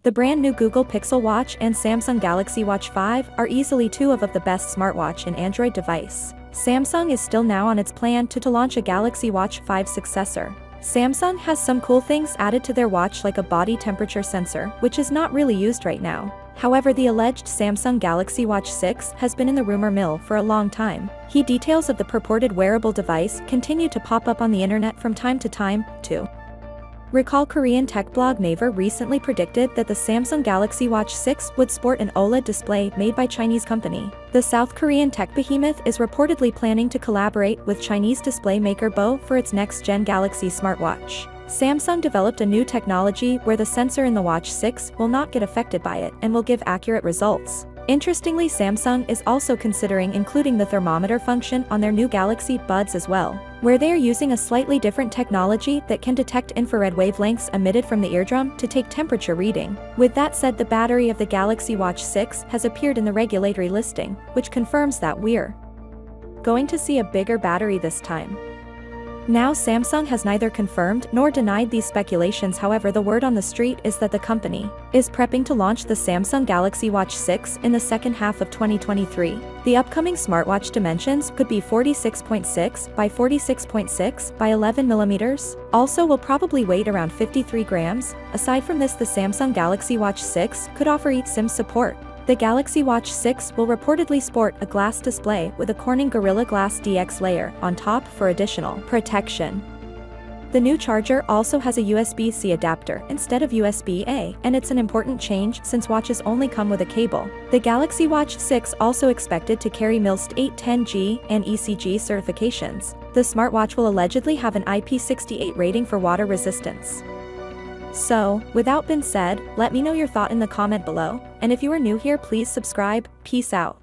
The brand new Google Pixel Watch and Samsung Galaxy Watch 5 are easily two of the best smartwatch and Android device. Samsung is still now on its plan to launch a Galaxy Watch 5 successor. Samsung has some cool things added to their watch like a body temperature sensor, which is not really used right now. However, the alleged Samsung Galaxy Watch 6 has been in the rumor mill for a long time. Details of the purported wearable device continue to pop up on the internet from time to time, too. Recall Korean tech blog Naver recently predicted that the Samsung Galaxy Watch 6 would sport an OLED display made by Chinese company. The South Korean tech behemoth is reportedly planning to collaborate with Chinese display maker BO for its next-gen Galaxy smartwatch. Samsung developed a new technology where the sensor in the Watch 6 will not get affected by it and will give accurate results. Interestingly, Samsung is also considering including the thermometer function on their new Galaxy Buds as well, where they are using a slightly different technology that can detect infrared wavelengths emitted from the eardrum to take temperature reading. With that said, the battery of the Galaxy Watch 6 has appeared in the regulatory listing, which confirms that we're going to see a bigger battery this time. Now, Samsung has neither confirmed nor denied these speculations. However, the word on the street is that the company is prepping to launch the Samsung Galaxy Watch 6 in the second half of 2023. The upcoming smartwatch dimensions could be 46.6 by 46.6 by 11 millimeters. Also will probably weigh around 53 grams. Aside from this, the Samsung Galaxy Watch 6 could offer eSIM support. The Galaxy Watch 6 will reportedly sport a glass display with a Corning Gorilla Glass DX layer on top for additional protection. The new charger also has a USB-C adapter instead of USB-A, and it's an important change since watches only come with a cable. The Galaxy Watch 6 also expected to carry MILST 810G and ECG certifications. The smartwatch will allegedly have an IP68 rating for water resistance. So, without being said, let me know your thought in the comment below, and if you are new here, please subscribe. Peace out.